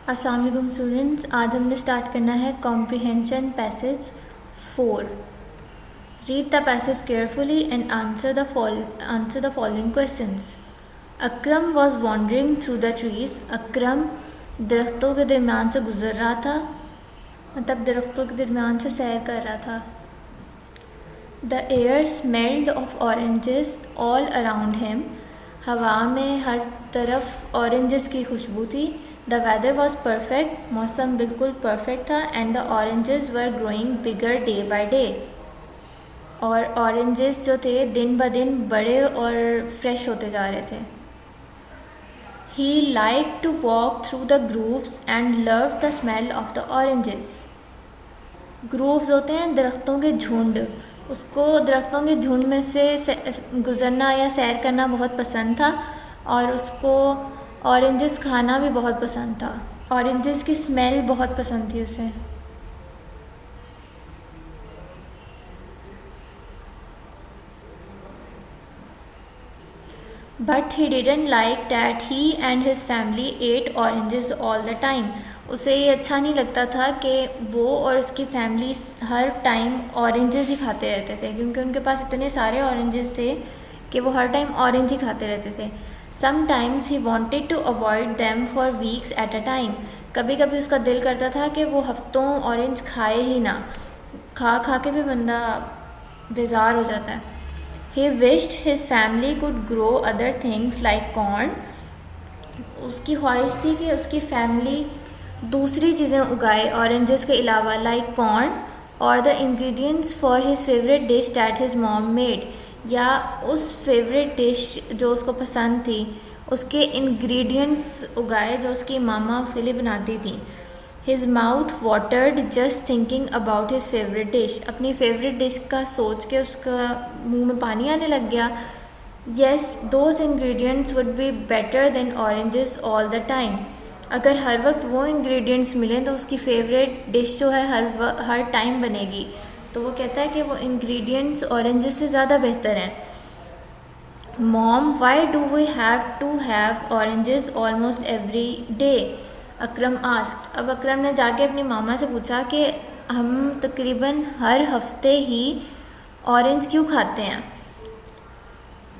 अस्सलाम वालेकुम स्टूडेंट्स, आज हमने स्टार्ट करना है comprehension passage 4। Read the passage carefully and answer the following questions. Akram was wandering through the trees. Akram दरख्तों के दरमियान से गुजर रहा था, मतलब दरख्तों के दरमियान से सैर कर रहा था। The air smelled of oranges all around him. हवा में हर तरफ ऑरेंजेस की खुशबू थी। The weather was perfect. मौसम बिल्कुल परफेक्ट था। And the oranges were growing bigger day by day. और ऑरेंजेस जो थे दिन ब दिन बड़े और फ्रेश होते जा रहे थे। He like to walk through the groves and love the smell of the oranges. Groves होते हैं दरख्तों के झुंड। उसको दरख्तों के झुंड में से गुज़रना या सैर करना बहुत पसंद था, और उसको ऑरेंजेस खाना भी बहुत पसंद था। ऑरेंजेस की स्मेल बहुत पसंद थी उसे। But he didn't like that he and his family at oranges all the time. उसे ये अच्छा नहीं लगता था कि वो और उसकी फैमिली हर टाइम ऑरेंजेस ही खाते रहते थे, क्योंकि उनके पास इतने सारे ऑरेंजेस थे कि वो हर टाइम ऑरेंज ही खाते रहते थे। Sometimes he wanted to avoid them for weeks at a time. कभी कभी उसका दिल करता था कि वो हफ्तों ऑरेंज खाए ही ना। खा खा के भी बंदा बेजार हो जाता है। He wished his family could grow other things like corn. उसकी ख्वाहिश थी कि उसकी फैमिली दूसरी चीज़ें उगाए ऑरेंजेस के अलावा, लाइक कॉर्न और the ingredients for his favourite dish that his mom made. या उस फेवरेट डिश जो उसको पसंद थी उसके इंग्रेडिएंट्स उगाए जो उसकी मामा उसके लिए बनाती थी। His mouth watered just thinking about his favorite dish. अपनी फेवरेट डिश का सोच के उसका मुंह में पानी आने लग गया। Yes, those ingredients would be better than oranges all the time. अगर हर वक्त वो इंग्रेडिएंट्स मिलें तो उसकी फेवरेट डिश जो है हर टाइम बनेगी। तो वो कहता है कि वो इंग्रेडिएंट्स ऑरेंजेस से ज़्यादा बेहतर हैं। Mom, why do we have to have oranges almost every day? Akram asked. अब अकरम ने जाके अपनी मामा से पूछा कि हम तकरीबन हर हफ्ते ही ऑरेंज क्यों खाते हैं।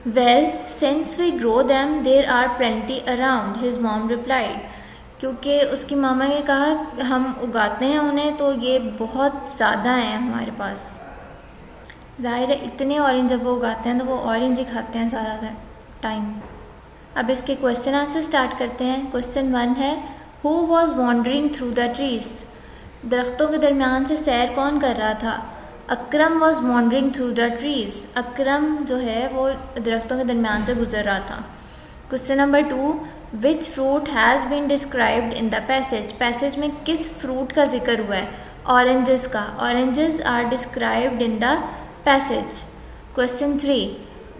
Well, since we grow them there are plenty around, his mom replied. क्योंकि उसकी मामा ने कहा हम उगाते हैं उन्हें तो ये बहुत ज़्यादा हैं हमारे पास। ज़ाहिर है इतने ऑरेंज जब वो उगाते हैं तो वो ऑरेंज ही खाते हैं सारा टाइम। अब इसके क्वेश्चन आंसर स्टार्ट करते हैं। क्वेश्चन 1 है, Who was wandering through the trees? दरख्तों के दरमियान से सैर कौन कर रहा था? अकरम was wandering through the trees. अकरम जो है वो दरख्तों के दरमियान से गुजर रहा था। Question number 2, Which fruit has been described in the passage? Passage में किस फ्रूट का जिक्र हुआ है? ऑरेंजेस का। Oranges are described in the passage. Question 3,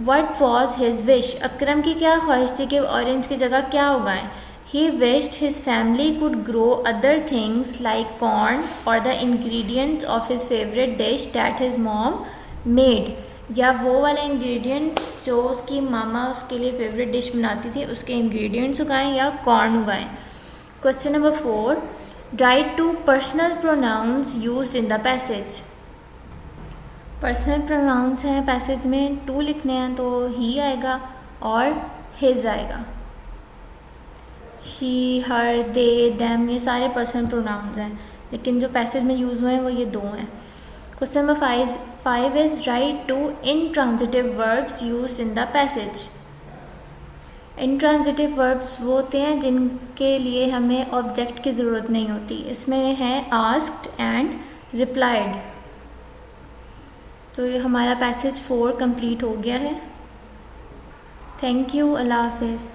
What was his wish? Akram की क्या ख्वाहिश थी कि ऑरेंज की जगह क्या उगाएं? He wished his family could grow other things like corn or the ingredients of his favorite dish that his mom made. या वो वाले इंग्रेडिएंट्स जो उसकी मामा उसके लिए फेवरेट डिश बनाती थी उसके इंग्रेडिएंट्स उगाएं या कॉर्न उगाएं। Question number 4, write two personal pronouns used in the passage. Personal pronouns हैं पैसेज में, टू लिखने हैं तो ही आएगा और हिज आएगा। शी, हर, दे, देम ये सारे पर्सनल प्रोनाउंस हैं, लेकिन जो पैसेज में यूज़ हुए हैं वो ये 2 हैं। Question number 5 is write two intransitive verbs used in the passage. Intransitive verbs वो होते हैं जिनके लिए हमें ऑब्जेक्ट की ज़रूरत नहीं होती। इसमें है आस्क्ड एंड रिप्लाइड। तो ये हमारा पैसेज 4 कंप्लीट हो गया है। Thank you. अल्लाह हाफिज़।